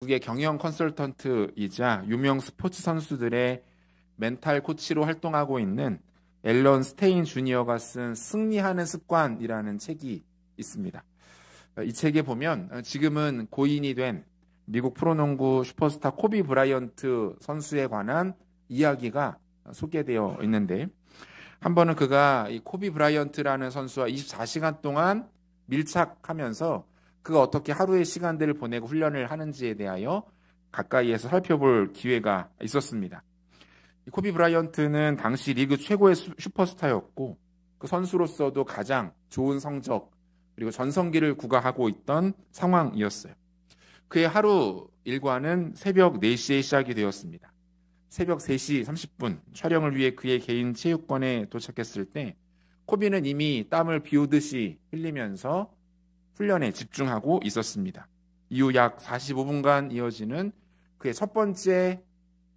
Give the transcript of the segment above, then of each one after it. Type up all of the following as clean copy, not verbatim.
미국의 경영 컨설턴트이자 유명 스포츠 선수들의 멘탈 코치로 활동하고 있는 앨런 스테인 주니어가 쓴 승리하는 습관이라는 책이 있습니다. 이 책에 보면 지금은 고인이 된 미국 프로농구 슈퍼스타 코비 브라이언트 선수에 관한 이야기가 소개되어 있는데, 한 번은 그가 이 코비 브라이언트라는 선수와 24시간 동안 밀착하면서 그가 어떻게 하루의 시간들을 보내고 훈련을 하는지에 대하여 가까이에서 살펴볼 기회가 있었습니다. 이 코비 브라이언트는 당시 리그 최고의 슈퍼스타였고 그 선수로서도 가장 좋은 성적 그리고 전성기를 구가하고 있던 상황이었어요. 그의 하루 일과는 새벽 4시에 시작이 되었습니다. 새벽 3시 30분 촬영을 위해 그의 개인 체육관에 도착했을 때 코비는 이미 땀을 비오듯이 흘리면서 훈련에 집중하고 있었습니다. 이후 약 45분간 이어지는 그의 첫 번째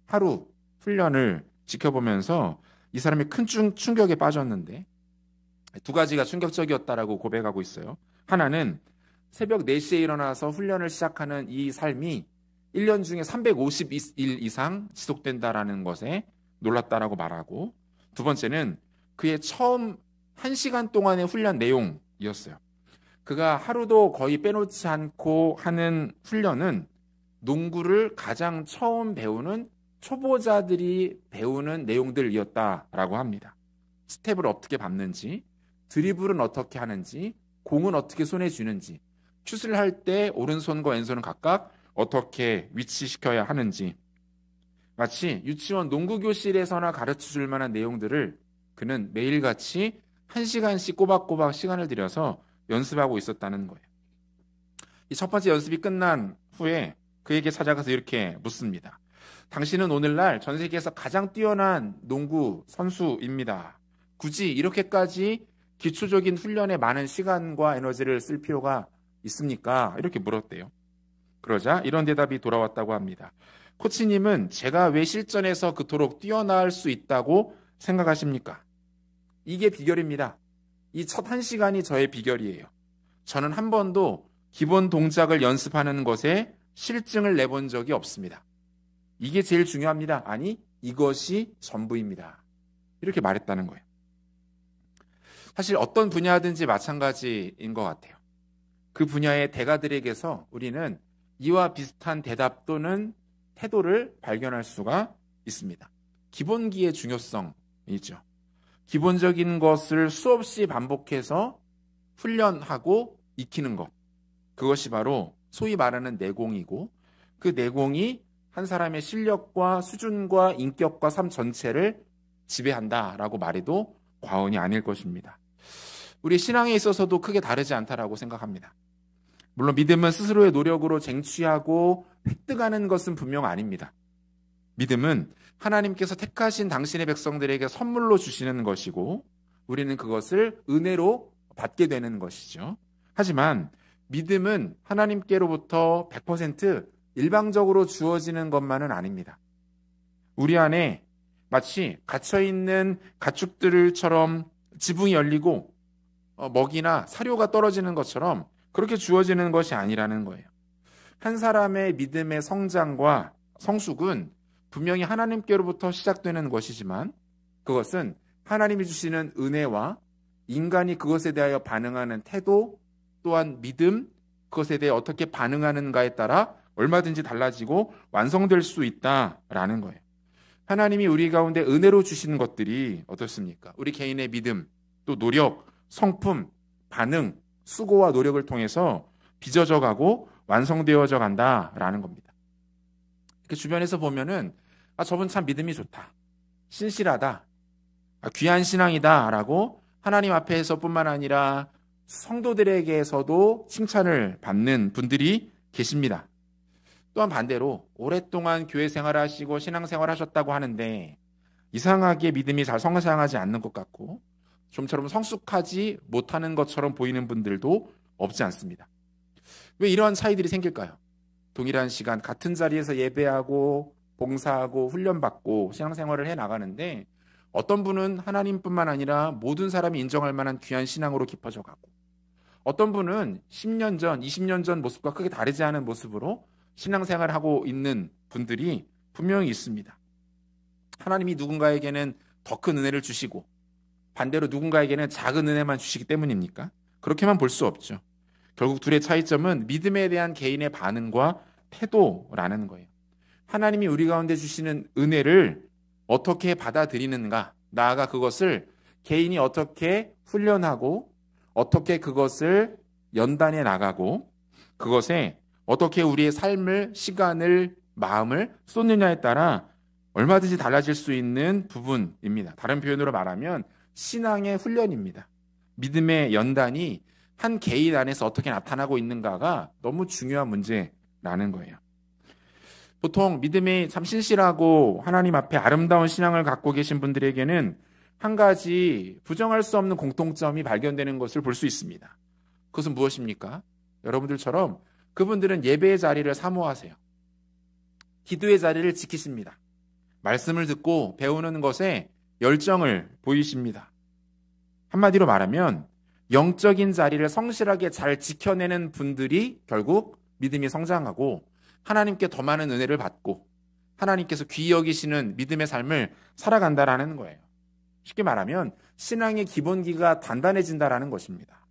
하루 훈련을 지켜보면서 이 사람이 큰 충격에 빠졌는데, 두 가지가 충격적이었다라고 고백하고 있어요. 하나는 새벽 4시에 일어나서 훈련을 시작하는 이 삶이 1년 중에 350일 이상 지속된다라는 것에 놀랐다라고 말하고, 두 번째는 그의 처음 1시간 동안의 훈련 내용이었어요. 그가 하루도 거의 빼놓지 않고 하는 훈련은 농구를 가장 처음 배우는 초보자들이 배우는 내용들이었다라고 합니다. 스텝을 어떻게 밟는지, 드리블은 어떻게 하는지, 공은 어떻게 손에 쥐는지, 슛을 할 때 오른손과 왼손은 각각 어떻게 위치시켜야 하는지, 마치 유치원 농구교실에서나 가르쳐줄 만한 내용들을 그는 매일같이 1시간씩 꼬박꼬박 시간을 들여서 연습하고 있었다는 거예요. 이 첫 번째 연습이 끝난 후에 그에게 찾아가서 이렇게 묻습니다. 당신은 오늘날 전 세계에서 가장 뛰어난 농구 선수입니다. 굳이 이렇게까지 기초적인 훈련에 많은 시간과 에너지를 쓸 필요가 있습니까? 이렇게 물었대요. 그러자 이런 대답이 돌아왔다고 합니다. 코치님은 제가 왜 실전에서 그토록 뛰어날 수 있다고 생각하십니까? 이게 비결입니다. 이 첫 1시간이 저의 비결이에요. 저는 한 번도 기본 동작을 연습하는 것에 실증을 내본 적이 없습니다. 이게 제일 중요합니다. 아니, 이것이 전부입니다. 이렇게 말했다는 거예요. 사실 어떤 분야든지 마찬가지인 것 같아요. 그 분야의 대가들에게서 우리는 이와 비슷한 대답 또는 태도를 발견할 수가 있습니다. 기본기의 중요성이죠. 기본적인 것을 수없이 반복해서 훈련하고 익히는 것. 그것이 바로 소위 말하는 내공이고, 그 내공이 한 사람의 실력과 수준과 인격과 삶 전체를 지배한다라고 말해도 과언이 아닐 것입니다. 우리 신앙에 있어서도 크게 다르지 않다라고 생각합니다. 물론 믿음은 스스로의 노력으로 쟁취하고 획득하는 것은 분명 아닙니다. 믿음은 하나님께서 택하신 당신의 백성들에게 선물로 주시는 것이고 우리는 그것을 은혜로 받게 되는 것이죠. 하지만 믿음은 하나님께로부터 100% 일방적으로 주어지는 것만은 아닙니다. 우리 안에 마치 갇혀있는 가축들처럼 지붕이 열리고 먹이나 사료가 떨어지는 것처럼 그렇게 주어지는 것이 아니라는 거예요. 한 사람의 믿음의 성장과 성숙은 분명히 하나님께로부터 시작되는 것이지만 그것은 하나님이 주시는 은혜와 인간이 그것에 대하여 반응하는 태도 또한 믿음, 그것에 대해 어떻게 반응하는가에 따라 얼마든지 달라지고 완성될 수 있다라는 거예요. 하나님이 우리 가운데 은혜로 주시는 것들이 어떻습니까? 우리 개인의 믿음, 또 노력, 성품, 반응, 수고와 노력을 통해서 빚어져 가고 완성되어져 간다라는 겁니다. 이렇게 주변에서 보면은 저분 참 믿음이 좋다, 신실하다, 귀한 신앙이다라고 하나님 앞에서뿐만 아니라 성도들에게서도 칭찬을 받는 분들이 계십니다. 또한 반대로 오랫동안 교회 생활하시고 신앙생활 하셨다고 하는데 이상하게 믿음이 잘 성장하지 않는 것 같고 좀처럼 성숙하지 못하는 것처럼 보이는 분들도 없지 않습니다. 왜 이러한 차이들이 생길까요? 동일한 시간 같은 자리에서 예배하고 봉사하고 훈련받고 신앙생활을 해나가는데 어떤 분은 하나님뿐만 아니라 모든 사람이 인정할 만한 귀한 신앙으로 깊어져 가고 어떤 분은 10년 전, 20년 전 모습과 크게 다르지 않은 모습으로 신앙생활을 하고 있는 분들이 분명히 있습니다. 하나님이 누군가에게는 더 큰 은혜를 주시고 반대로 누군가에게는 작은 은혜만 주시기 때문입니까? 그렇게만 볼 수 없죠. 결국 둘의 차이점은 믿음에 대한 개인의 반응과 태도라는 거예요. 하나님이 우리 가운데 주시는 은혜를 어떻게 받아들이는가, 나아가 그것을 개인이 어떻게 훈련하고 어떻게 그것을 연단해 나가고 그것에 어떻게 우리의 삶을, 시간을, 마음을 쏟느냐에 따라 얼마든지 달라질 수 있는 부분입니다. 다른 표현으로 말하면 신앙의 훈련입니다. 믿음의 연단이 한 개인 안에서 어떻게 나타나고 있는가가 너무 중요한 문제라는 거예요. 보통 믿음이 참 신실하고 하나님 앞에 아름다운 신앙을 갖고 계신 분들에게는 한 가지 부정할 수 없는 공통점이 발견되는 것을 볼 수 있습니다. 그것은 무엇입니까? 여러분들처럼 그분들은 예배의 자리를 사모하세요. 기도의 자리를 지키십니다. 말씀을 듣고 배우는 것에 열정을 보이십니다. 한마디로 말하면 영적인 자리를 성실하게 잘 지켜내는 분들이 결국 믿음이 성장하고 하나님께 더 많은 은혜를 받고 하나님께서 귀히 여기시는 믿음의 삶을 살아간다라는 거예요. 쉽게 말하면 신앙의 기본기가 단단해진다라는 것입니다.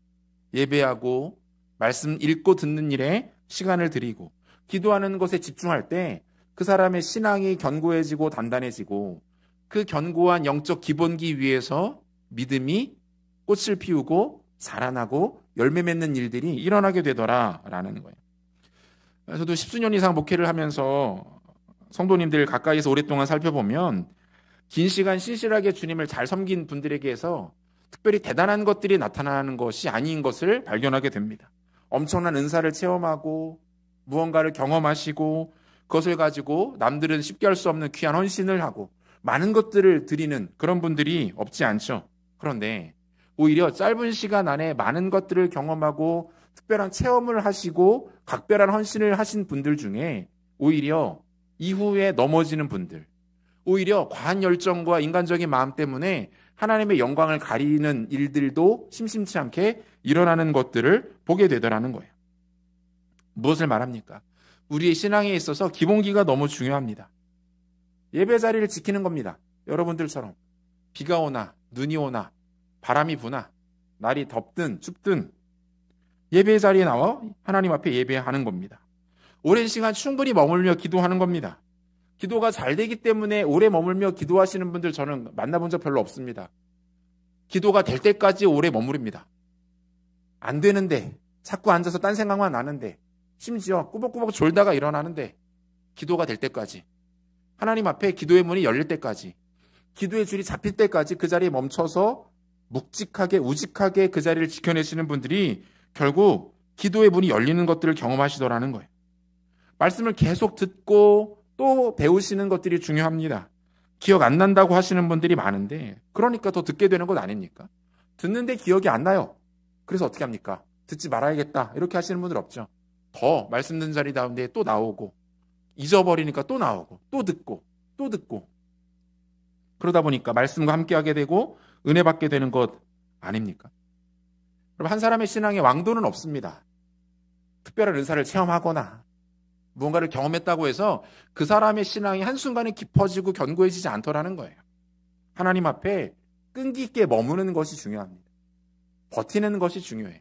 예배하고 말씀 읽고 듣는 일에 시간을 들이고 기도하는 것에 집중할 때 그 사람의 신앙이 견고해지고 단단해지고 그 견고한 영적 기본기 위에서 믿음이 꽃을 피우고 자라나고 열매 맺는 일들이 일어나게 되더라라는 거예요. 저도 10수년 이상 목회를 하면서 성도님들 가까이서 오랫동안 살펴보면 긴 시간 신실하게 주님을 잘 섬긴 분들에게서 특별히 대단한 것들이 나타나는 것이 아닌 것을 발견하게 됩니다. 엄청난 은사를 체험하고 무언가를 경험하시고 그것을 가지고 남들은 쉽게 할 수 없는 귀한 헌신을 하고 많은 것들을 드리는 그런 분들이 없지 않죠. 그런데 오히려 짧은 시간 안에 많은 것들을 경험하고 특별한 체험을 하시고 각별한 헌신을 하신 분들 중에 오히려 이후에 넘어지는 분들, 오히려 과한 열정과 인간적인 마음 때문에 하나님의 영광을 가리는 일들도 심심치 않게 일어나는 것들을 보게 되더라는 거예요. 무엇을 말합니까? 우리의 신앙에 있어서 기본기가 너무 중요합니다. 예배 자리를 지키는 겁니다. 여러분들처럼 비가 오나 눈이 오나 바람이 부나 날이 덥든 춥든 예배 자리에 나와 하나님 앞에 예배하는 겁니다. 오랜 시간 충분히 머물며 기도하는 겁니다. 기도가 잘 되기 때문에 오래 머물며 기도하시는 분들 저는 만나본 적 별로 없습니다. 기도가 될 때까지 오래 머무릅니다. 안 되는데 자꾸 앉아서 딴 생각만 나는데 심지어 꾸벅꾸벅 졸다가 일어나는데 기도가 될 때까지 하나님 앞에 기도의 문이 열릴 때까지 기도의 줄이 잡힐 때까지 그 자리에 멈춰서 묵직하게 우직하게 그 자리를 지켜내시는 분들이 결국 기도의 문이 열리는 것들을 경험하시더라는 거예요. 말씀을 계속 듣고 또 배우시는 것들이 중요합니다. 기억 안 난다고 하시는 분들이 많은데 그러니까 더 듣게 되는 것 아닙니까? 듣는데 기억이 안 나요. 그래서 어떻게 합니까? 듣지 말아야겠다 이렇게 하시는 분들 없죠. 더 말씀 듣는 자리 가운데 또 나오고 잊어버리니까 또 나오고 또 듣고 또 듣고 그러다 보니까 말씀과 함께하게 되고 은혜 받게 되는 것 아닙니까? 그럼 한 사람의 신앙에 왕도는 없습니다. 특별한 은사를 체험하거나 무언가를 경험했다고 해서 그 사람의 신앙이 한순간에 깊어지고 견고해지지 않더라는 거예요. 하나님 앞에 끈기 있게 머무는 것이 중요합니다. 버티는 것이 중요해요.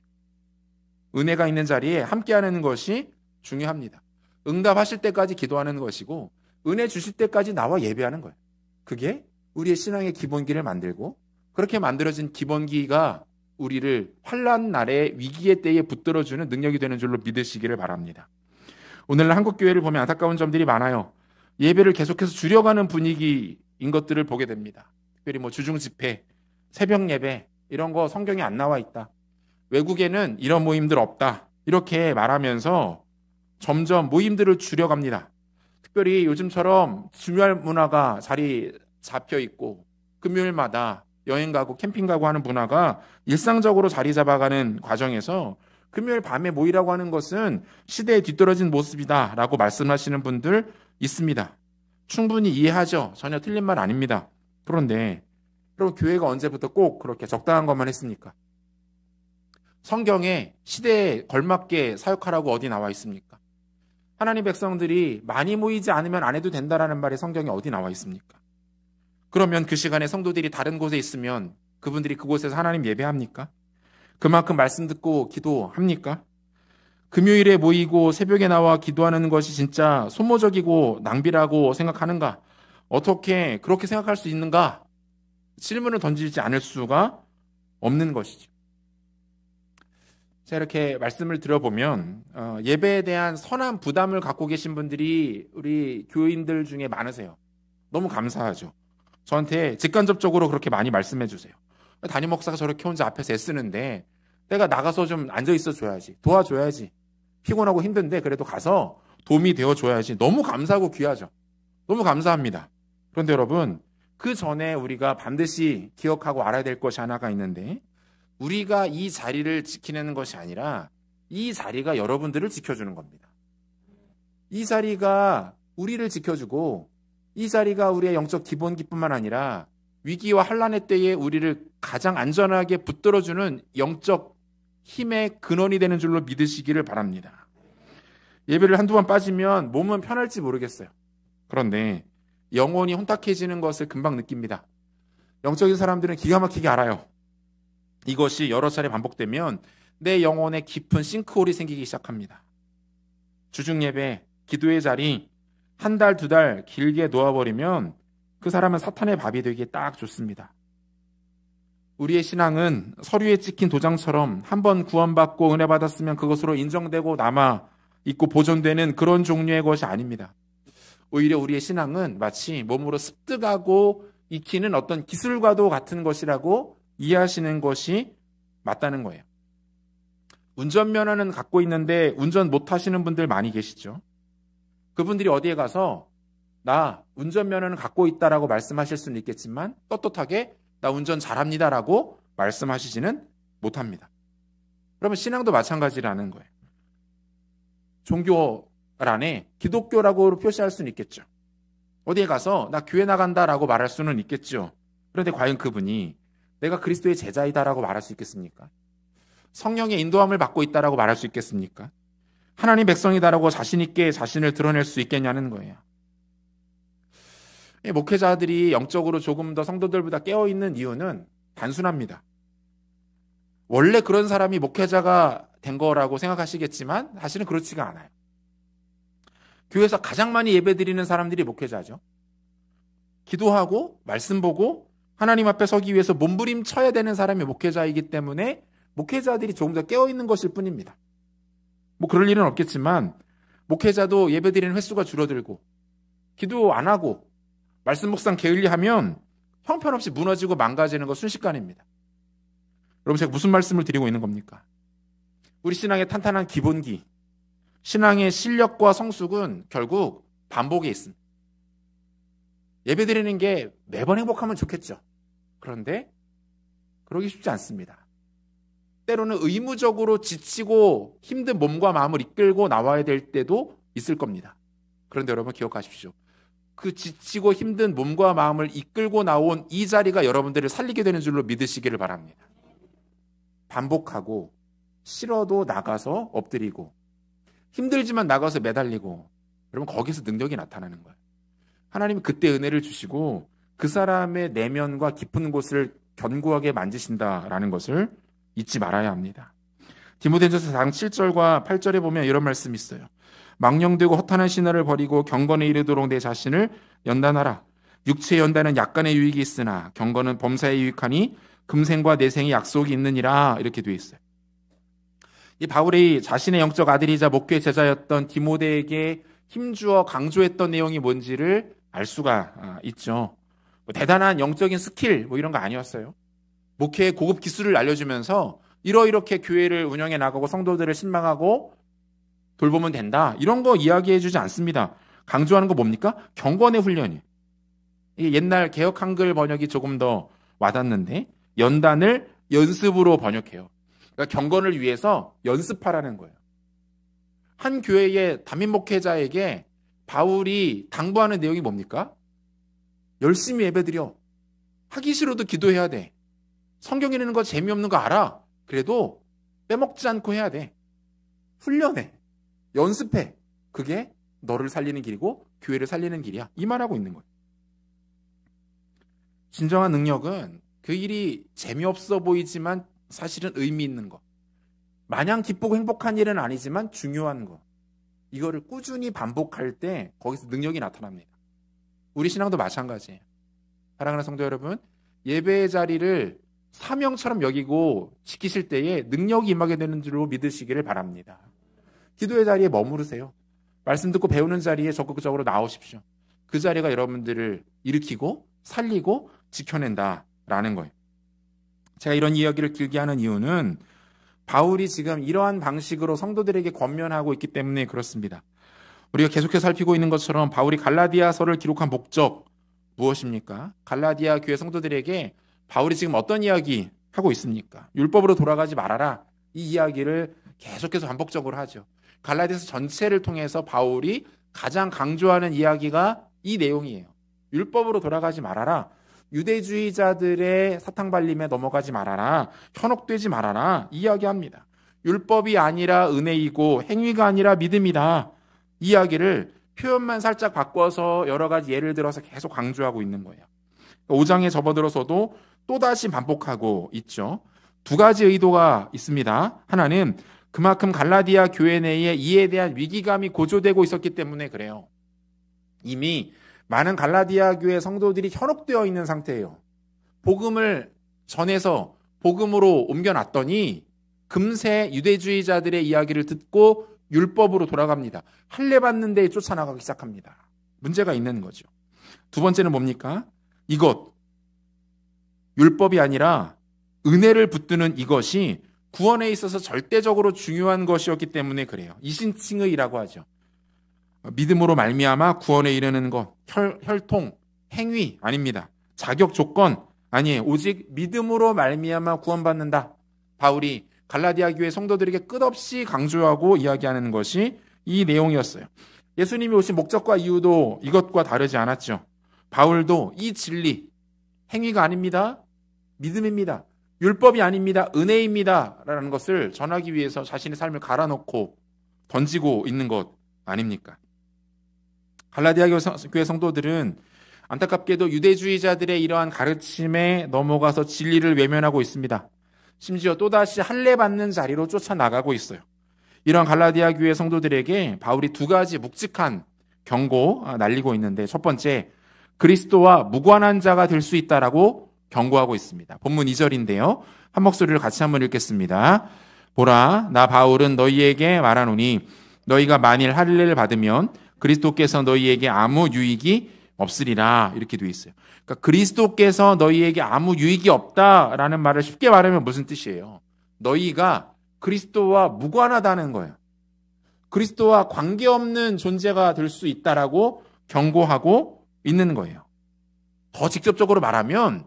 은혜가 있는 자리에 함께하는 것이 중요합니다. 응답하실 때까지 기도하는 것이고 은혜 주실 때까지 나와 예배하는 거예요. 그게 우리의 신앙의 기본기를 만들고 그렇게 만들어진 기본기가 우리를 환난 날에 위기의 때에 붙들어주는 능력이 되는 줄로 믿으시기를 바랍니다. 오늘날 한국교회를 보면 안타까운 점들이 많아요. 예배를 계속해서 줄여가는 분위기인 것들을 보게 됩니다. 특별히 주중 집회, 새벽 예배 이런 거 성경에 안 나와 있다. 외국에는 이런 모임들 없다. 이렇게 말하면서 점점 모임들을 줄여갑니다. 특별히 요즘처럼 주말 문화가 자리 잡혀 있고 금요일마다 여행 가고 캠핑 가고 하는 문화가 일상적으로 자리 잡아가는 과정에서 금요일 밤에 모이라고 하는 것은 시대에 뒤떨어진 모습이다라고 말씀하시는 분들 있습니다. 충분히 이해하죠. 전혀 틀린 말 아닙니다. 그런데 그럼 교회가 언제부터 꼭 그렇게 적당한 것만 했습니까? 성경에 시대에 걸맞게 사역하라고 어디 나와 있습니까? 하나님 백성들이 많이 모이지 않으면 안 해도 된다라는 말이 성경에 어디 나와 있습니까? 그러면 그 시간에 성도들이 다른 곳에 있으면 그분들이 그곳에서 하나님 예배합니까? 그만큼 말씀 듣고 기도합니까? 금요일에 모이고 새벽에 나와 기도하는 것이 진짜 소모적이고 낭비라고 생각하는가? 어떻게 그렇게 생각할 수 있는가? 질문을 던지지 않을 수가 없는 것이죠. 자, 이렇게 말씀을 들어보면 예배에 대한 선한 부담을 갖고 계신 분들이 우리 교인들 중에 많으세요. 너무 감사하죠. 저한테 직간접적으로 그렇게 많이 말씀해 주세요. 담임 목사가 저렇게 혼자 앞에서 애쓰는데 내가 나가서 좀 앉아 있어 줘야지. 도와줘야지. 피곤하고 힘든데 그래도 가서 도움이 되어 줘야지. 너무 감사하고 귀하죠. 너무 감사합니다. 그런데 여러분, 그 전에 우리가 반드시 기억하고 알아야 될 것이 하나가 있는데, 우리가 이 자리를 지키는 것이 아니라 이 자리가 여러분들을 지켜주는 겁니다. 이 자리가 우리를 지켜주고 이 자리가 우리의 영적 기본기뿐만 아니라 위기와 환난의 때에 우리를 가장 안전하게 붙들어주는 영적 힘의 근원이 되는 줄로 믿으시기를 바랍니다. 예배를 한두 번 빠지면 몸은 편할지 모르겠어요. 그런데 영혼이 혼탁해지는 것을 금방 느낍니다. 영적인 사람들은 기가 막히게 알아요. 이것이 여러 차례 반복되면 내 영혼에 깊은 싱크홀이 생기기 시작합니다. 주중예배, 기도의 자리 한 달, 두 달 길게 놓아버리면 그 사람은 사탄의 밥이 되기에 딱 좋습니다. 우리의 신앙은 서류에 찍힌 도장처럼 한번 구원받고 은혜 받았으면 그것으로 인정되고 남아 있고 보존되는 그런 종류의 것이 아닙니다. 오히려 우리의 신앙은 마치 몸으로 습득하고 익히는 어떤 기술과도 같은 것이라고 이해하시는 것이 맞다는 거예요. 운전면허는 갖고 있는데 운전 못하시는 분들 많이 계시죠. 그분들이 어디에 가서 나 운전면허는 갖고 있다라고 말씀하실 수는 있겠지만 떳떳하게 나 운전 잘합니다라고 말씀하시지는 못합니다. 그러면 신앙도 마찬가지라는 거예요. 종교 안에 기독교라고 표시할 수는 있겠죠. 어디에 가서 나 교회 나간다라고 말할 수는 있겠죠. 그런데 과연 그분이 내가 그리스도의 제자이다라고 말할 수 있겠습니까? 성령의 인도함을 받고 있다라고 말할 수 있겠습니까? 하나님 백성이다라고 자신 있게 자신을 드러낼 수 있겠냐는 거예요. 목회자들이 영적으로 조금 더 성도들보다 깨어있는 이유는 단순합니다. 원래 그런 사람이 목회자가 된 거라고 생각하시겠지만 사실은 그렇지가 않아요. 교회에서 가장 많이 예배드리는 사람들이 목회자죠. 기도하고 말씀 보고 하나님 앞에 서기 위해서 몸부림쳐야 되는 사람이 목회자이기 때문에 목회자들이 조금 더 깨어있는 것일 뿐입니다. 뭐 그럴 일은 없겠지만 목회자도 예배드리는 횟수가 줄어들고 기도 안 하고 말씀 묵상 게을리하면 형편없이 무너지고 망가지는 거 순식간입니다. 여러분, 제가 무슨 말씀을 드리고 있는 겁니까? 우리 신앙의 탄탄한 기본기, 신앙의 실력과 성숙은 결국 반복에 있습니다. 예배드리는 게 매번 행복하면 좋겠죠. 그런데 그러기 쉽지 않습니다. 때로는 의무적으로 지치고 힘든 몸과 마음을 이끌고 나와야 될 때도 있을 겁니다. 그런데 여러분 기억하십시오. 그 지치고 힘든 몸과 마음을 이끌고 나온 이 자리가 여러분들을 살리게 되는 줄로 믿으시기를 바랍니다. 반복하고 싫어도 나가서 엎드리고 힘들지만 나가서 매달리고 여러분 거기서 능력이 나타나는 거예요. 하나님은 그때 은혜를 주시고 그 사람의 내면과 깊은 곳을 견고하게 만지신다라는 것을 잊지 말아야 합니다. 디모데전서 4장 7절과 8절에 보면 이런 말씀이 있어요. 망령되고 허탄한 신화를 버리고 경건에 이르도록 내 자신을 연단하라. 육체의 연단은 약간의 유익이 있으나 경건은 범사에 유익하니 금생과 내생의 약속이 있느니라. 이렇게 되어 있어요. 이 바울이 자신의 영적 아들이자 목회 제자였던 디모데에게 힘주어 강조했던 내용이 뭔지를 알 수가 있죠. 뭐 대단한 영적인 스킬 뭐 이런 거 아니었어요. 목회의 고급 기술을 알려주면서 이렇게 교회를 운영해 나가고 성도들을 신망하고 돌보면 된다. 이런 거 이야기해 주지 않습니다. 강조하는 거 뭡니까? 경건의 훈련이에요. 옛날 개역 한글 번역이 조금 더 와닿는데 연단을 연습으로 번역해요. 그러니까 경건을 위해서 연습하라는 거예요. 한 교회의 담임 목회자에게 바울이 당부하는 내용이 뭡니까? 열심히 예배드려. 하기 싫어도 기도해야 돼. 성경 읽는 거 재미없는 거 알아. 그래도 빼먹지 않고 해야 돼. 훈련해. 연습해. 그게 너를 살리는 길이고 교회를 살리는 길이야. 이 말하고 있는 거예요. 진정한 능력은 그 일이 재미없어 보이지만 사실은 의미 있는 것. 마냥 기쁘고 행복한 일은 아니지만 중요한 것. 이거를 꾸준히 반복할 때 거기서 능력이 나타납니다. 우리 신앙도 마찬가지예요. 사랑하는 성도 여러분, 예배의 자리를 사명처럼 여기고 지키실 때에 능력이 임하게 되는 줄로 믿으시기를 바랍니다. 기도의 자리에 머무르세요. 말씀 듣고 배우는 자리에 적극적으로 나오십시오. 그 자리가 여러분들을 일으키고 살리고 지켜낸다라는 거예요. 제가 이런 이야기를 길게 하는 이유는 바울이 지금 이러한 방식으로 성도들에게 권면하고 있기 때문에 그렇습니다. 우리가 계속해서 살피고 있는 것처럼 바울이 갈라디아서를 기록한 목적 무엇입니까? 갈라디아 교회 성도들에게 바울이 지금 어떤 이야기 하고 있습니까? 율법으로 돌아가지 말아라. 이 이야기를 계속해서 반복적으로 하죠. 갈라디아서 전체를 통해서 바울이 가장 강조하는 이야기가 이 내용이에요. 율법으로 돌아가지 말아라. 유대주의자들의 사탕발림에 넘어가지 말아라. 현혹되지 말아라. 이야기합니다. 율법이 아니라 은혜이고 행위가 아니라 믿음이다. 이야기를 표현만 살짝 바꿔서 여러 가지 예를 들어서 계속 강조하고 있는 거예요. 5장에 접어들어서도 또다시 반복하고 있죠. 두 가지 의도가 있습니다. 하나는 그만큼 갈라디아 교회 내에 이에 대한 위기감이 고조되고 있었기 때문에 그래요. 이미 많은 갈라디아 교회 성도들이 현혹되어 있는 상태예요. 복음을 전해서 복음으로 옮겨놨더니 금세 유대주의자들의 이야기를 듣고 율법으로 돌아갑니다. 할례 받는 데에 쫓아나가기 시작합니다. 문제가 있는 거죠. 두 번째는 뭡니까? 이것, 율법이 아니라 은혜를 붙드는 이것이 구원에 있어서 절대적으로 중요한 것이었기 때문에 그래요. 이신칭의라고 하죠. 믿음으로 말미암아 구원에 이르는 것, 혈통, 행위 아닙니다. 자격 조건 아니에요. 오직 믿음으로 말미암아 구원받는다. 바울이 갈라디아 교회 성도들에게 끝없이 강조하고 이야기하는 것이 이 내용이었어요. 예수님이 오신 목적과 이유도 이것과 다르지 않았죠. 바울도 이 진리, 행위가 아닙니다. 믿음입니다. 율법이 아닙니다. 은혜입니다. 라는 것을 전하기 위해서 자신의 삶을 갈아놓고 던지고 있는 것 아닙니까? 갈라디아 교회 성도들은 안타깝게도 유대주의자들의 이러한 가르침에 넘어가서 진리를 외면하고 있습니다. 심지어 또다시 할례 받는 자리로 쫓아나가고 있어요. 이런 갈라디아 교회 성도들에게 바울이 두 가지 묵직한 경고 날리고 있는데, 첫 번째, 그리스도와 무관한 자가 될 수 있다라고 경고하고 있습니다. 본문 2절인데요. 한 목소리를 같이 한번 읽겠습니다. 보라, 나 바울은 너희에게 말하노니 너희가 만일 할례를 받으면 그리스도께서 너희에게 아무 유익이 없으리라. 이렇게 되어 있어요. 그러니까 그리스도께서 너희에게 아무 유익이 없다라는 말을 쉽게 말하면 무슨 뜻이에요? 너희가 그리스도와 무관하다는 거예요. 그리스도와 관계없는 존재가 될 수 있다라고 경고하고 있는 거예요. 더 직접적으로 말하면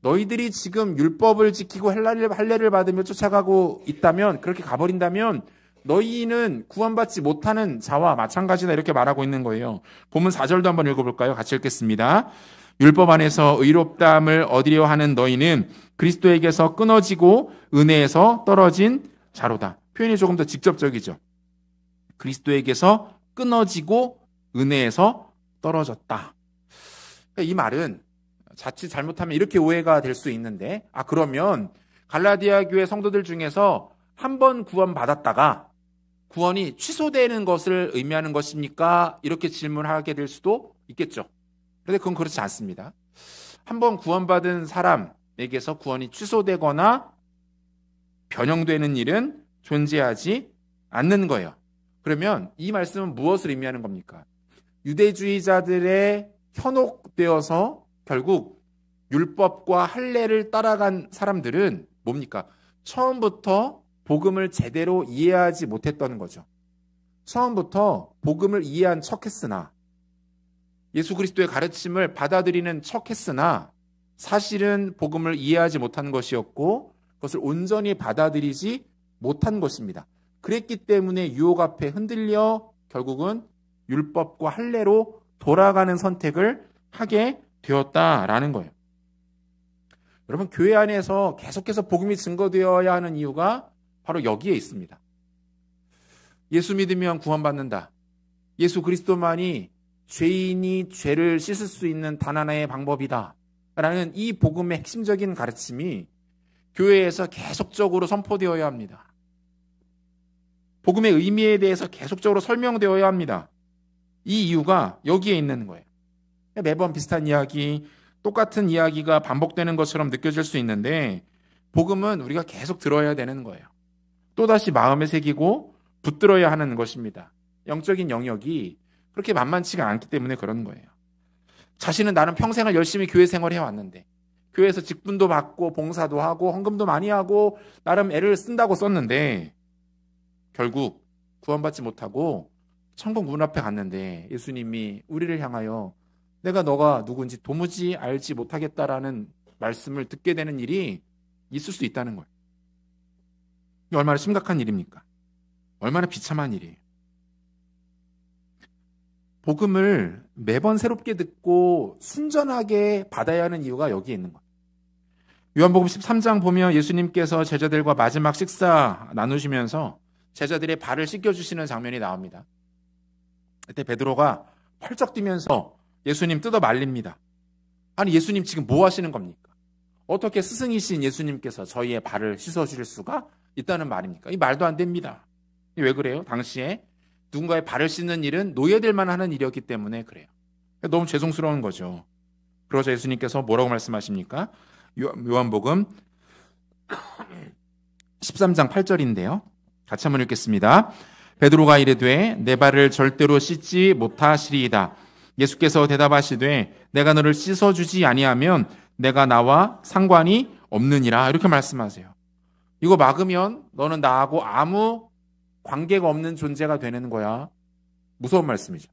너희들이 지금 율법을 지키고 할례를 받으며 쫓아가고 있다면, 그렇게 가버린다면 너희는 구원받지 못하는 자와 마찬가지다, 이렇게 말하고 있는 거예요. 본문 4절도 한번 읽어볼까요? 같이 읽겠습니다. 율법 안에서 의롭다함을 얻으려 하는 너희는 그리스도에게서 끊어지고 은혜에서 떨어진 자로다. 표현이 조금 더 직접적이죠. 그리스도에게서 끊어지고 은혜에서 떨어졌다. 이 말은 자칫 잘못하면 이렇게 오해가 될 수 있는데, 그러면 갈라디아 교회 성도들 중에서 한 번 구원받았다가 구원이 취소되는 것을 의미하는 것입니까? 이렇게 질문하게 될 수도 있겠죠. 그런데 그건 그렇지 않습니다. 한 번 구원받은 사람에게서 구원이 취소되거나 변형되는 일은 존재하지 않는 거예요. 그러면 이 말씀은 무엇을 의미하는 겁니까? 유대주의자들의 현혹되어서 결국 율법과 할례를 따라간 사람들은 뭡니까? 처음부터 복음을 제대로 이해하지 못했던 거죠. 처음부터 복음을 이해한 척했으나, 예수 그리스도의 가르침을 받아들이는 척했으나 사실은 복음을 이해하지 못한 것이었고 그것을 온전히 받아들이지 못한 것입니다. 그랬기 때문에 유혹 앞에 흔들려 결국은 율법과 할례로 돌아가는 선택을 하게 되었다라는 거예요. 여러분, 교회 안에서 계속해서 복음이 증거되어야 하는 이유가 바로 여기에 있습니다. 예수 믿으면 구원받는다. 예수 그리스도만이 죄인이 죄를 씻을 수 있는 단 하나의 방법이다 라는 이 복음의 핵심적인 가르침이 교회에서 계속적으로 선포되어야 합니다. 복음의 의미에 대해서 계속적으로 설명되어야 합니다. 이 이유가 여기에 있는 거예요. 매번 비슷한 이야기, 똑같은 이야기가 반복되는 것처럼 느껴질 수 있는데 복음은 우리가 계속 들어야 되는 거예요. 또다시 마음에 새기고 붙들어야 하는 것입니다. 영적인 영역이 그렇게 만만치가 않기 때문에 그런 거예요. 자신은 나는 평생을 열심히 교회 생활을 해왔는데 교회에서 직분도 받고 봉사도 하고 헌금도 많이 하고 나름 애를 쓴다고 썼는데 결국 구원받지 못하고 천국 문 앞에 갔는데 예수님이 우리를 향하여 내가 너가 누군지 도무지 알지 못하겠다라는 말씀을 듣게 되는 일이 있을 수 있다는 거예요. 이게 얼마나 심각한 일입니까? 얼마나 비참한 일이에요. 복음을 매번 새롭게 듣고 순전하게 받아야 하는 이유가 여기에 있는 거예요. 요한복음 13장 보면 예수님께서 제자들과 마지막 식사 나누시면서 제자들의 발을 씻겨주시는 장면이 나옵니다. 그때 베드로가 펄쩍 뛰면서 예수님 뜯어 말립니다. 아니 예수님 지금 뭐 하시는 겁니까? 어떻게 스승이신 예수님께서 저희의 발을 씻어주실 수가 있다는 말입니까? 이 말도 안 됩니다. 왜 그래요? 당시에 누군가의 발을 씻는 일은 노예들만 하는 일이었기 때문에 그래요. 너무 죄송스러운 거죠. 그러자 예수님께서 뭐라고 말씀하십니까? 요한복음 13장 8절인데요. 같이 한번 읽겠습니다. 베드로가 이르되 내 발을 절대로 씻지 못하시리이다. 예수께서 대답하시되 내가 너를 씻어주지 아니하면 내가 나와 상관이 없느니라. 이렇게 말씀하세요. 이거 막으면 너는 나하고 아무 관계가 없는 존재가 되는 거야. 무서운 말씀이죠.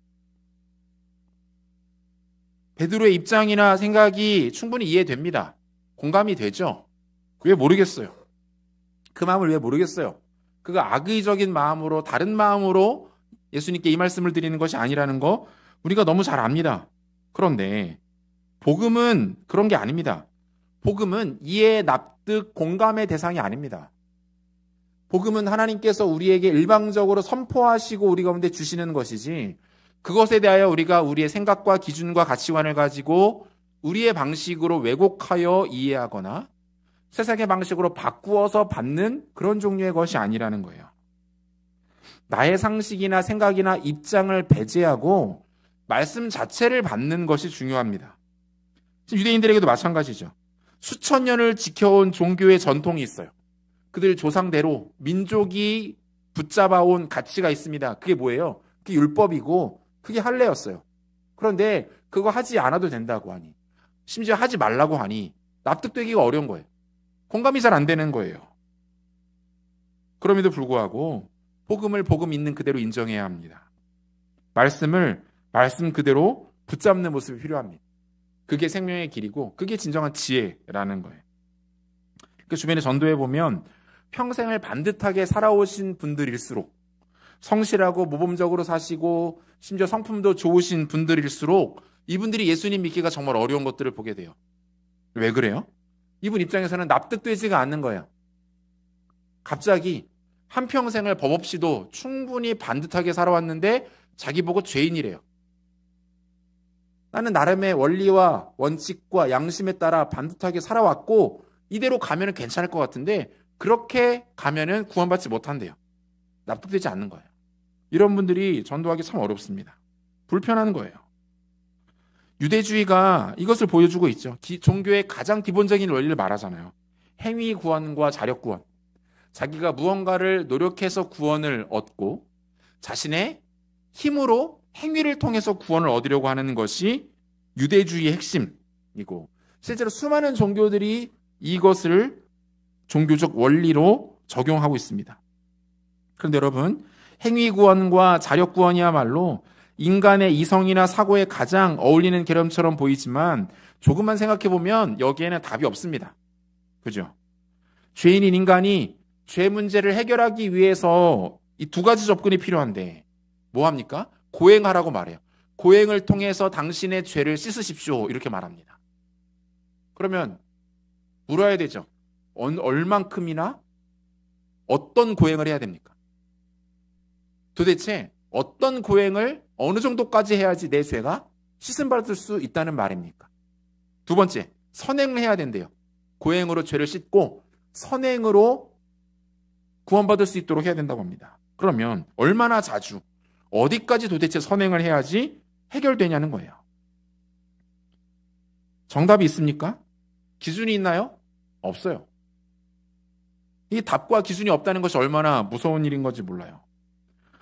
베드로의 입장이나 생각이 충분히 이해됩니다. 공감이 되죠. 왜 모르겠어요? 그 마음을 왜 모르겠어요? 그가 악의적인 마음으로 다른 마음으로 예수님께 이 말씀을 드리는 것이 아니라는 거 우리가 너무 잘 압니다. 그런데 복음은 그런 게 아닙니다. 복음은 이해, 납득, 공감의 대상이 아닙니다. 복음은 하나님께서 우리에게 일방적으로 선포하시고 우리 가운데 주시는 것이지 그것에 대하여 우리가 우리의 생각과 기준과 가치관을 가지고 우리의 방식으로 왜곡하여 이해하거나 세상의 방식으로 바꾸어서 받는 그런 종류의 것이 아니라는 거예요. 나의 상식이나 생각이나 입장을 배제하고 말씀 자체를 받는 것이 중요합니다. 유대인들에게도 마찬가지죠. 수천 년을 지켜온 종교의 전통이 있어요. 그들 조상대로 민족이 붙잡아온 가치가 있습니다. 그게 뭐예요? 그게 율법이고 그게 할례였어요. 그런데 그거 하지 않아도 된다고 하니 심지어 하지 말라고 하니 납득되기가 어려운 거예요. 공감이 잘 안 되는 거예요. 그럼에도 불구하고 복음을 복음 있는 그대로 인정해야 합니다. 말씀을 말씀 그대로 붙잡는 모습이 필요합니다. 그게 생명의 길이고 그게 진정한 지혜라는 거예요. 그 주변에 전도해 보면 평생을 반듯하게 살아오신 분들일수록 성실하고 모범적으로 사시고 심지어 성품도 좋으신 분들일수록 이분들이 예수님 믿기가 정말 어려운 것들을 보게 돼요. 왜 그래요? 이분 입장에서는 납득되지가 않는 거예요. 갑자기 한평생을 법 없이도 충분히 반듯하게 살아왔는데 자기 보고 죄인이래요. 나는 나름의 원리와 원칙과 양심에 따라 반듯하게 살아왔고 이대로 가면 괜찮을 것 같은데 그렇게 가면은 구원받지 못한대요. 납득되지 않는 거예요. 이런 분들이 전도하기 참 어렵습니다. 불편한 거예요. 유대주의가 이것을 보여주고 있죠. 종교의 가장 기본적인 원리를 말하잖아요. 행위 구원과 자력 구원. 자기가 무언가를 노력해서 구원을 얻고 자신의 힘으로 행위를 통해서 구원을 얻으려고 하는 것이 유대주의의 핵심이고 실제로 수많은 종교들이 이것을 종교적 원리로 적용하고 있습니다. 그런데 여러분, 행위 구원과 자력 구원이야말로 인간의 이성이나 사고에 가장 어울리는 개념처럼 보이지만 조금만 생각해보면 여기에는 답이 없습니다. 그죠? 죄인인 인간이 죄 문제를 해결하기 위해서 이 두 가지 접근이 필요한데 뭐 합니까? 고행하라고 말해요. 고행을 통해서 당신의 죄를 씻으십시오. 이렇게 말합니다. 그러면 물어야 되죠. 얼만큼이나 어떤 고행을 해야 됩니까? 도대체 어떤 고행을 어느 정도까지 해야지 내 죄가 씻음받을 수 있다는 말입니까? 두 번째, 선행을 해야 된대요. 고행으로 죄를 씻고 선행으로 구원받을 수 있도록 해야 된다고 합니다. 그러면 얼마나 자주, 어디까지 도대체 선행을 해야지 해결되냐는 거예요. 정답이 있습니까? 기준이 있나요? 없어요. 이 답과 기준이 없다는 것이 얼마나 무서운 일인 건지 몰라요.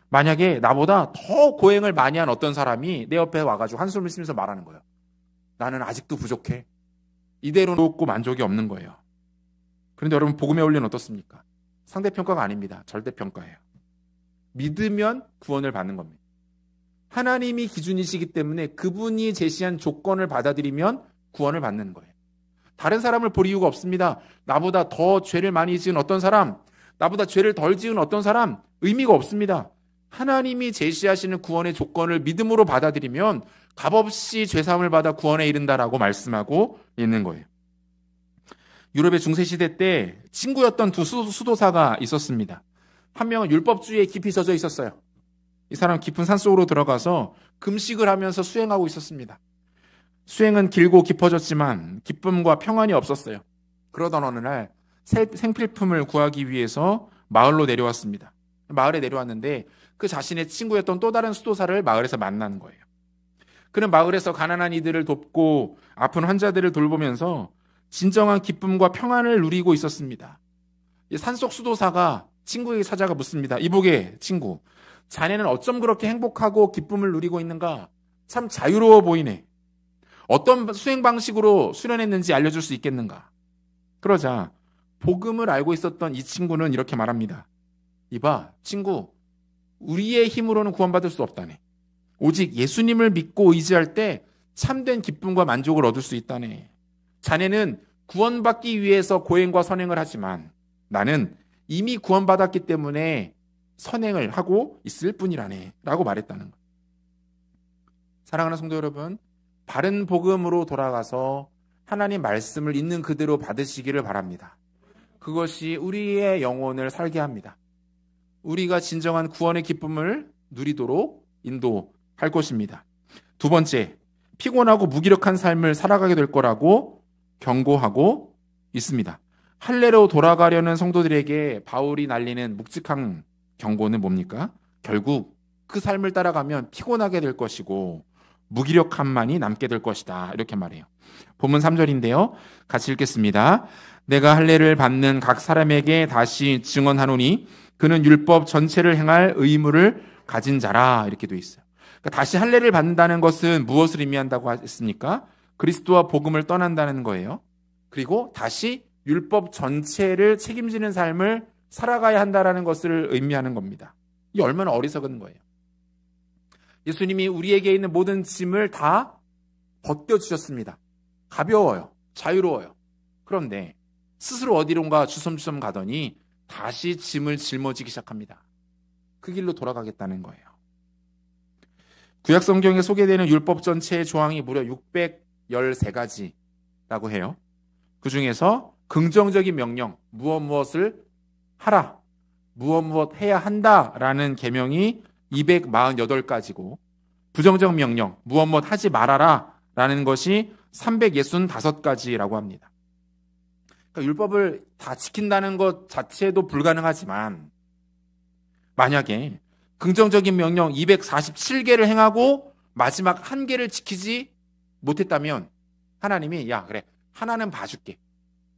만약에 나보다 더 고행을 많이 한 어떤 사람이 내 옆에 와가지고 한숨을 쉬면서 말하는 거예요. 나는 아직도 부족해. 이대로는 없고 만족이 없는 거예요. 그런데 여러분, 복음의 원리는 어떻습니까? 상대평가가 아닙니다. 절대평가예요. 믿으면 구원을 받는 겁니다. 하나님이 기준이시기 때문에 그분이 제시한 조건을 받아들이면 구원을 받는 거예요. 다른 사람을 볼 이유가 없습니다. 나보다 더 죄를 많이 지은 어떤 사람, 나보다 죄를 덜 지은 어떤 사람, 의미가 없습니다. 하나님이 제시하시는 구원의 조건을 믿음으로 받아들이면 값없이 죄사함을 받아 구원에 이른다라고 말씀하고 있는 거예요. 유럽의 중세시대 때 친구였던 두 수도사가 있었습니다. 한 명은 율법주의에 깊이 젖어 있었어요. 이 사람 깊은 산속으로 들어가서 금식을 하면서 수행하고 있었습니다. 수행은 길고 깊어졌지만 기쁨과 평안이 없었어요. 그러던 어느 날 생필품을 구하기 위해서 마을로 내려왔습니다. 마을에 내려왔는데 그 자신의 친구였던 또 다른 수도사를 마을에서 만난 거예요. 그는 마을에서 가난한 이들을 돕고 아픈 환자들을 돌보면서 진정한 기쁨과 평안을 누리고 있었습니다. 산속 수도사가 친구에게 찾아가 묻습니다. 이보게 친구, 자네는 어쩜 그렇게 행복하고 기쁨을 누리고 있는가? 참 자유로워 보이네. 어떤 수행 방식으로 수련했는지 알려줄 수 있겠는가? 그러자 복음을 알고 있었던 이 친구는 이렇게 말합니다. 이봐, 친구, 우리의 힘으로는 구원받을 수 없다네. 오직 예수님을 믿고 의지할 때 참된 기쁨과 만족을 얻을 수 있다네. 자네는 구원받기 위해서 고행과 선행을 하지만 나는 이미 구원받았기 때문에 선행을 하고 있을 뿐이라네 라고 말했다는 것. 사랑하는 성도 여러분, 바른 복음으로 돌아가서 하나님 말씀을 있는 그대로 받으시기를 바랍니다. 그것이 우리의 영혼을 살게 합니다. 우리가 진정한 구원의 기쁨을 누리도록 인도할 것입니다. 두 번째, 피곤하고 무기력한 삶을 살아가게 될 거라고 경고하고 있습니다. 할례로 돌아가려는 성도들에게 바울이 날리는 묵직한 경고는 뭡니까? 결국 그 삶을 따라가면 피곤하게 될 것이고 무기력함만이 남게 될 것이다. 이렇게 말해요. 본문 3절인데요. 같이 읽겠습니다. 내가 할례를 받는 각 사람에게 다시 증언하노니 그는 율법 전체를 행할 의무를 가진 자라. 이렇게 돼 있어요. 그러니까 다시 할례를 받는다는 것은 무엇을 의미한다고 했습니까? 그리스도와 복음을 떠난다는 거예요. 그리고 다시 율법 전체를 책임지는 삶을 살아가야 한다는 것을 의미하는 겁니다. 이 얼마나 어리석은 거예요. 예수님이 우리에게 있는 모든 짐을 다 벗겨주셨습니다. 가벼워요. 자유로워요. 그런데 스스로 어디론가 주섬주섬 가더니 다시 짐을 짊어지기 시작합니다. 그 길로 돌아가겠다는 거예요. 구약 성경에 소개되는 율법 전체의 조항이 무려 613가지라고 해요. 그 중에서 긍정적인 명령, 무엇을 하라, 무엇 해야 한다라는 계명이 248가지고 부정적 명령, 무엇 하지 말아라 라는 것이 365가지라고 합니다. 그러니까 율법을 다 지킨다는 것 자체도 불가능하지만 만약에 긍정적인 명령 247개를 행하고 마지막 1개를 지키지 못했다면 하나님이 야 그래 하나는 봐줄게.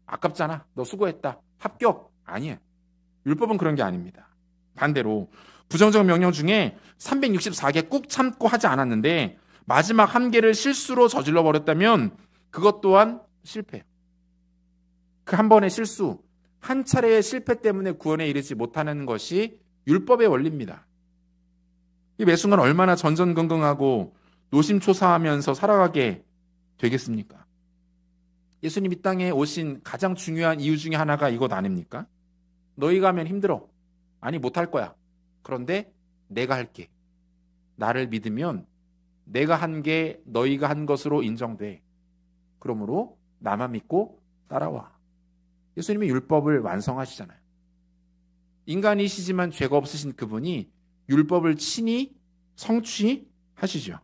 아깝잖아. 너 수고했다. 합격. 아니에요. 율법은 그런 게 아닙니다. 반대로 부정적 명령 중에 364개 꾹 참고 하지 않았는데 마지막 1개를 실수로 저질러 버렸다면 그것 또한 실패예요. 그 한 번의 실수, 한 차례의 실패 때문에 구원에 이르지 못하는 것이 율법의 원리입니다. 이 매 순간 얼마나 전전긍긍하고 노심초사하면서 살아가게 되겠습니까? 예수님 이 땅에 오신 가장 중요한 이유 중에 하나가 이것 아닙니까? 너희가 하면 힘들어. 아니 못할 거야. 그런데 내가 할게. 나를 믿으면 내가 한 게 너희가 한 것으로 인정돼. 그러므로 나만 믿고 따라와. 예수님이 율법을 완성하시잖아요. 인간이시지만 죄가 없으신 그분이 율법을 친히 성취하셨어요. 하시죠.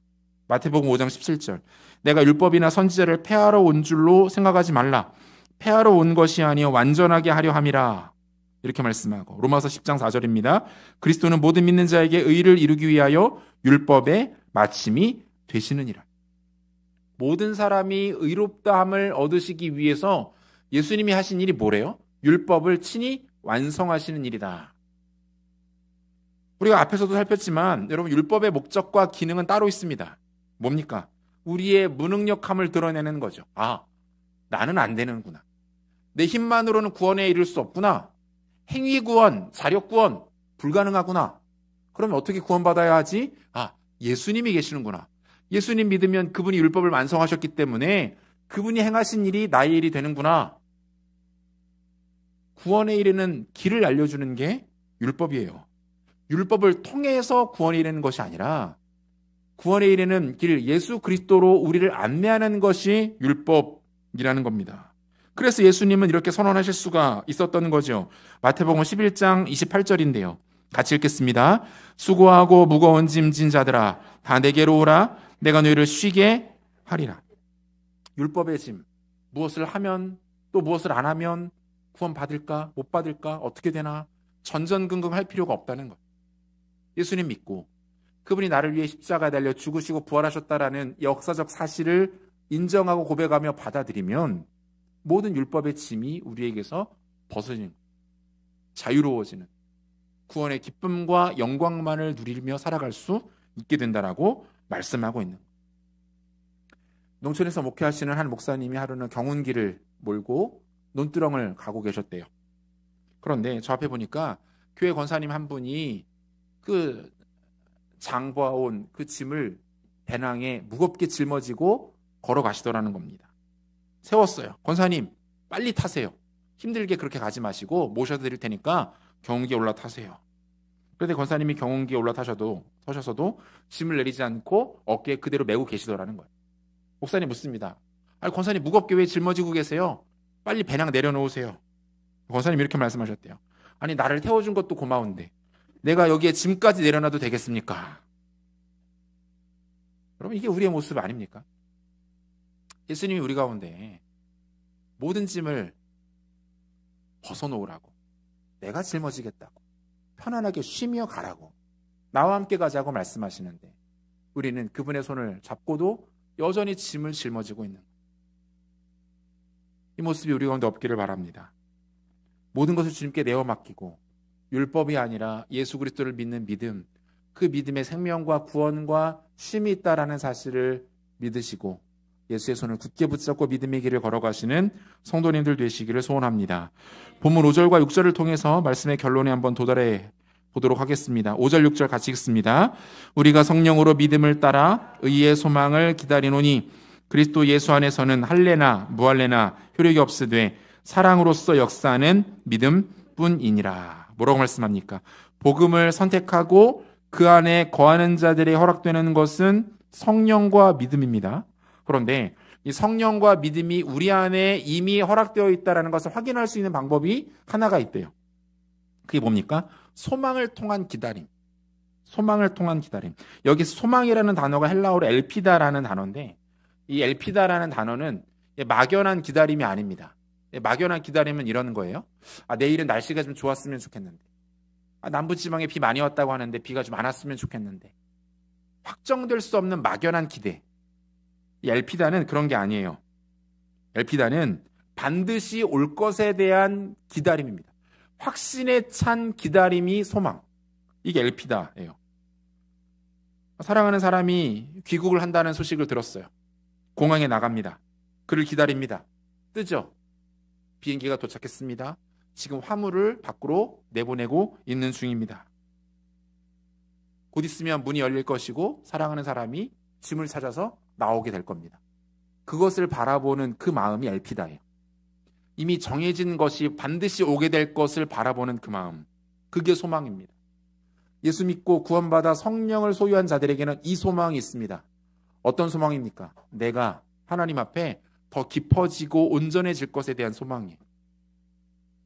마태복음 5장 17절. 내가 율법이나 선지자를 폐하러 온 줄로 생각하지 말라. 폐하러 온 것이 아니요 완전하게 하려 함이라. 이렇게 말씀하고 로마서 10장 4절입니다. 그리스도는 모든 믿는 자에게 의를 이루기 위하여 율법의 마침이 되시느니라. 모든 사람이 의롭다함을 얻으시기 위해서 예수님이 하신 일이 뭐래요? 율법을 친히 완성하시는 일이다. 우리가 앞에서도 살폈지만 여러분 율법의 목적과 기능은 따로 있습니다. 뭡니까? 우리의 무능력함을 드러내는 거죠. 아, 나는 안 되는구나. 내 힘만으로는 구원에 이를 수 없구나. 행위 구원, 자력 구원 불가능하구나. 그러면 어떻게 구원받아야 하지? 아, 예수님이 계시는구나. 예수님 믿으면 그분이 율법을 완성하셨기 때문에 그분이 행하신 일이 나의 일이 되는구나. 구원에 이르는 길을 알려주는 게 율법이에요. 율법을 통해서 구원에 이르는 것이 아니라 구원에 이르는 길 예수 그리스도로 우리를 안내하는 것이 율법이라는 겁니다. 그래서 예수님은 이렇게 선언하실 수가 있었던 거죠. 마태복음 11장 28절인데요. 같이 읽겠습니다. 수고하고 무거운 짐진 자들아 다 내게로 오라. 내가 너희를 쉬게 하리라. 율법의 짐. 무엇을 하면 또 무엇을 안 하면 구원 받을까? 못 받을까? 어떻게 되나? 전전긍긍할 필요가 없다는 것. 예수님 믿고 그분이 나를 위해 십자가에 달려 죽으시고 부활하셨다라는 역사적 사실을 인정하고 고백하며 받아들이면 모든 율법의 짐이 우리에게서 벗어지는, 자유로워지는 구원의 기쁨과 영광만을 누리며 살아갈 수 있게 된다라고 말씀하고 있는 거예요. 농촌에서 목회하시는 한 목사님이 하루는 경운기를 몰고 논두렁을 가고 계셨대요. 그런데 저 앞에 보니까 교회 권사님 한 분이 그 장봐온 그 짐을 배낭에 무겁게 짊어지고 걸어가시더라는 겁니다. 세웠어요. 권사님 빨리 타세요. 힘들게 그렇게 가지 마시고 모셔드릴 테니까 경운기에 올라타세요. 그런데 권사님이 경운기에 서셔서도 짐을 내리지 않고 어깨에 그대로 메고 계시더라는 거예요. 목사님 묻습니다. 아니 권사님 무겁게 왜 짊어지고 계세요? 빨리 배낭 내려놓으세요. 권사님 이렇게 말씀하셨대요. 아니 나를 태워준 것도 고마운데 내가 여기에 짐까지 내려놔도 되겠습니까? 여러분 이게 우리의 모습 아닙니까? 예수님이 우리 가운데 모든 짐을 벗어놓으라고, 내가 짊어지겠다고, 편안하게 쉬며 가라고, 나와 함께 가자고 말씀하시는데 우리는 그분의 손을 잡고도 여전히 짐을 짊어지고 있는 거예요. 이 모습이 우리 가운데 없기를 바랍니다. 모든 것을 주님께 내어 맡기고 율법이 아니라 예수 그리스도를 믿는 믿음, 그 믿음의 생명과 구원과 쉼이 있다라는 사실을 믿으시고 예수의 손을 굳게 붙잡고 믿음의 길을 걸어가시는 성도님들 되시기를 소원합니다. 본문 5절과 6절을 통해서 말씀의 결론에 한번 도달해 보도록 하겠습니다. 5절 6절 같이 읽습니다. 우리가 성령으로 믿음을 따라 의의 소망을 기다리노니 그리스도 예수 안에서는 할례나 무할례나 효력이 없으되 사랑으로서 역사하는 믿음뿐이니라. 뭐라고 말씀합니까? 복음을 선택하고 그 안에 거하는 자들의 허락되는 것은 성령과 믿음입니다. 그런데 이 성령과 믿음이 우리 안에 이미 허락되어 있다는 것을 확인할 수 있는 방법이 하나가 있대요. 그게 뭡니까? 소망을 통한 기다림. 소망을 통한 기다림. 여기서 소망이라는 단어가 헬라어로 엘피다라는 단어인데 이 엘피다라는 단어는 막연한 기다림이 아닙니다. 막연한 기다림은 이러는 거예요. 내일은 날씨가 좀 좋았으면 좋겠는데, 남부지방에 비 많이 왔다고 하는데 비가 좀 안 왔으면 좋겠는데, 확정될 수 없는 막연한 기대. 이 엘피다는 그런 게 아니에요. 엘피다는 반드시 올 것에 대한 기다림입니다. 확신에 찬 기다림이 소망. 이게 엘피다예요. 사랑하는 사람이 귀국을 한다는 소식을 들었어요. 공항에 나갑니다. 그를 기다립니다. 뜨죠? 비행기가 도착했습니다. 지금 화물을 밖으로 내보내고 있는 중입니다. 곧 있으면 문이 열릴 것이고 사랑하는 사람이 짐을 찾아서 나오게 될 겁니다. 그것을 바라보는 그 마음이 엘피다예요. 이미 정해진 것이 반드시 오게 될 것을 바라보는 그 마음. 그게 소망입니다. 예수 믿고 구원받아 성령을 소유한 자들에게는 이 소망이 있습니다. 어떤 소망입니까? 내가 하나님 앞에 더 깊어지고 온전해질 것에 대한 소망이에요.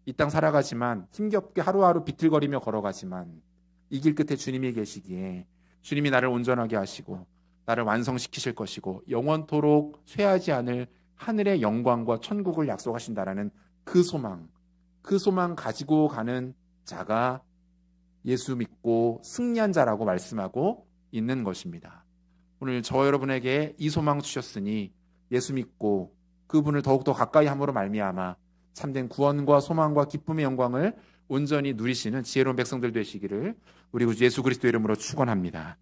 이 땅 살아가지만 힘겹게 하루하루 비틀거리며 걸어가지만 이 길 끝에 주님이 계시기에 주님이 나를 온전하게 하시고 나를 완성시키실 것이고 영원토록 쇠하지 않을 하늘의 영광과 천국을 약속하신다라는 그 소망 가지고 가는 자가 예수 믿고 승리한 자라고 말씀하고 있는 것입니다. 오늘 저 여러분에게 이 소망 주셨으니 예수 믿고 그분을 더욱더 가까이 함으로 말미암아 참된 구원과 소망과 기쁨의 영광을 온전히 누리시는 지혜로운 백성들 되시기를 우리 구주 예수 그리스도 이름으로 축원합니다.